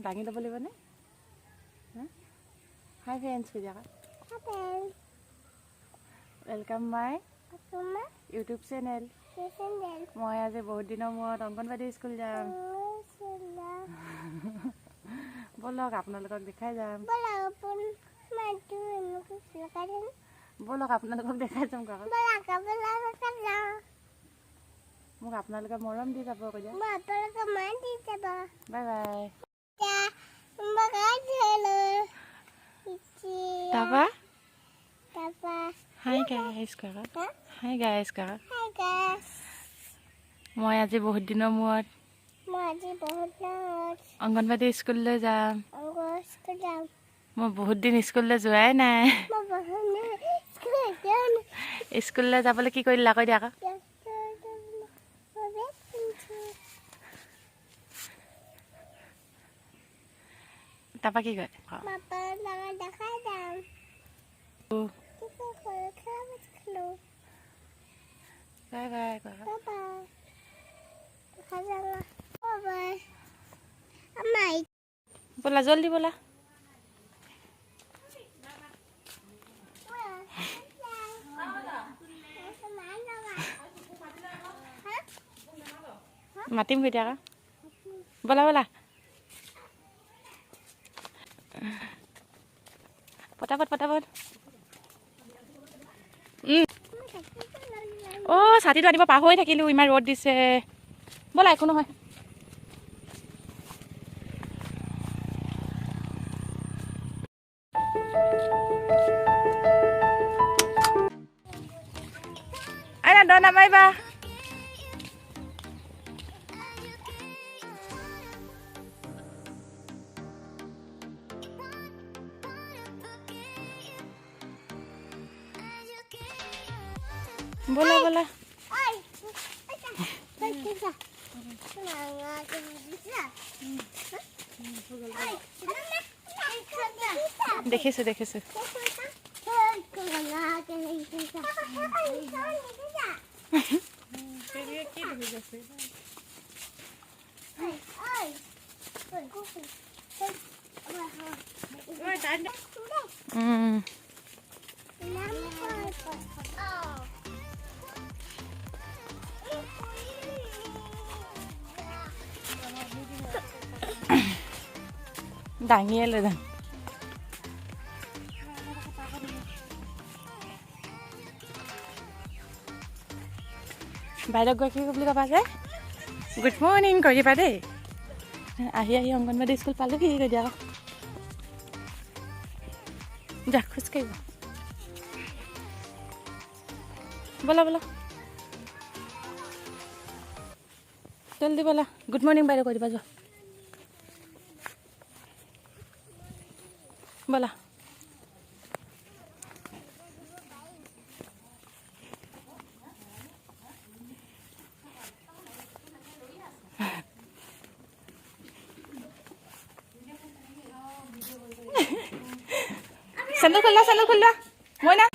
দাঙি ল'ব লাগিবনে? হাই ফ্ৰেণ্ডছ কৈ দিয়া। Welcome my YouTube channel. মই আজি বহুত দিনৰ মূৰত অংগনবাদী স্কুল যাম। ব'লক আপোনালোকক দেখাই যাম। ব'লক আপোনালোকক দেখাই যাম। মোক আপোনালোকে মৰম দি যাব কৈ দিয়া। Bye bye. তাৰপা হাই গাইজ কৰা। হাই গাইজ কৰা। মই আজি বহুত দিনৰ মূৰত অংগনবাদী স্কুললৈ যাম। মই বহুত দিন স্কুললৈ যোৱাই নাই। স্কুললৈ যাবলৈ কি কৰি দিলা কৈ দিয়া আকৌ। তাৰপা কি কয়? Bye bye. ব'লা জলদি ব'লা। মাতিম কেতিয়া আকৌ। ব'লা ব'লা পটাপট পটাপট। অ' ছাতিটো আনিব পাহৰি থাকিলোঁ, ইমান ৰ'দ দিছে। ব'লা একো নহয়। আইনা দ নামাৰিবা। ব'লা ব'লা। দেখিছোঁ দেখিছোঁ। দাঙিয়ে লৈ যাম। বাইদেউক গৈ কি বুলি ক'বা যে গুড মৰ্ণিং কৰি দিবা দেই। আহি অংগনবাদী স্কুল পালোঁ কি কৈ দিয়া আকৌ। যা খোজকাঢ়িব। ব'লা ব'লা জলদি ব'লা। গুড মৰ্ণিং বাইদেউ কৈ দিবা যোৱা। ব'লা। চেন্দেল খুলিলা চেন্দেল খুলিলা মই না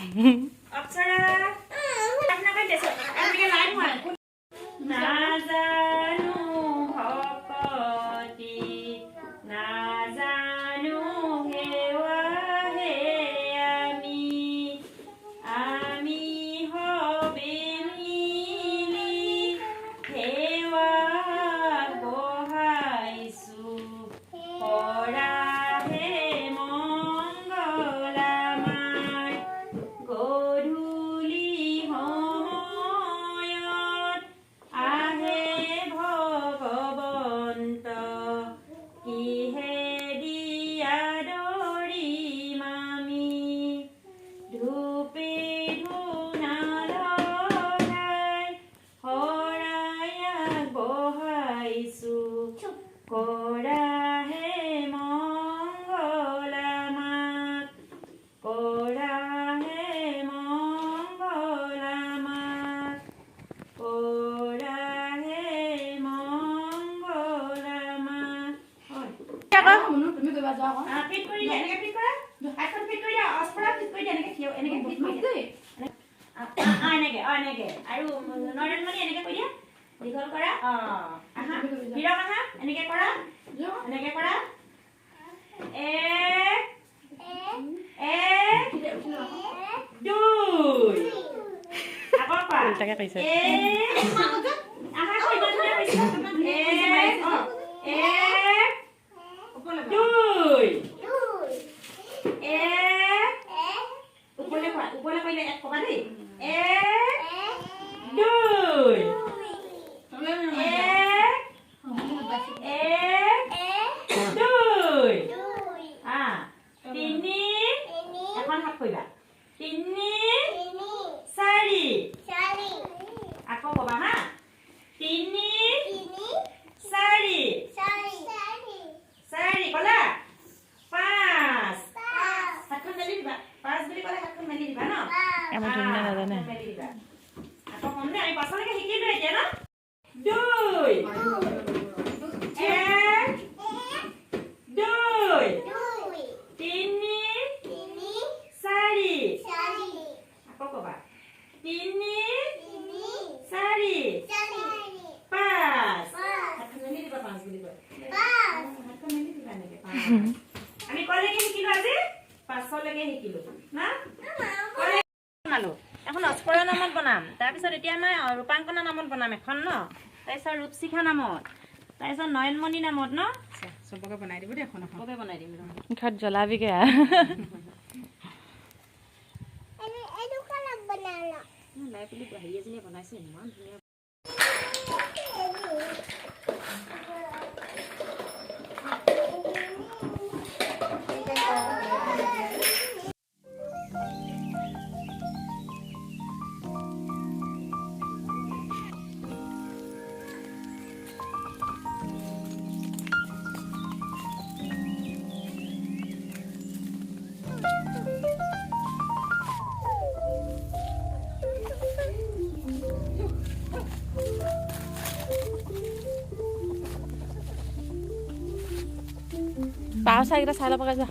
এনেকে কৰা 1 1 2 আকৌ কৰা উল্টাকে কৈছে 1 আমাৰ কইনা ধুনীয়া কৈছে 1 2 উপলে কৰিলে 1 কবা দেই 1 2 এখন হাত কৰিবা 3 4 আকৌ কবা হা 3 4 কলা 5 হাতখন মেলি দিবা 5 বুলি ক'লে হাতখন মেলি দিবা ন আমাৰ ধুনীয়া নাজানে মেলি দিবা আকৌ কম দে আমি পাছলৈকে শিকিলো এতিয়া ন 2 1 2 3 4 আকৌ কবা 3 4 5 হাতখন মেলি দিবা 5 বুলি কয় হাতখন মেলি দিবা নেকি 5 আমি কলৈকে শিকিলো আজি 5লৈকে শিকিলো না বনালো এখন অস্পৰৰ নামত বনাম তাৰপিছত এতিয়া মই ৰূপাংকনা নামত বনাম এখন ন তাৰপিছত ৰূপশিখা নামত তাৰপিছত নয়নমণি নামত ন চবকে বনাই দিব দেই এখন চবকে বনাই দিম ঘৰত জ্বলাবিগে লাই পুলি হেৰি এজনীয়ে বনাইছে ইমান ধুনীয়া পাও চাইকেইটা চাই ল'বগৈ যোৱা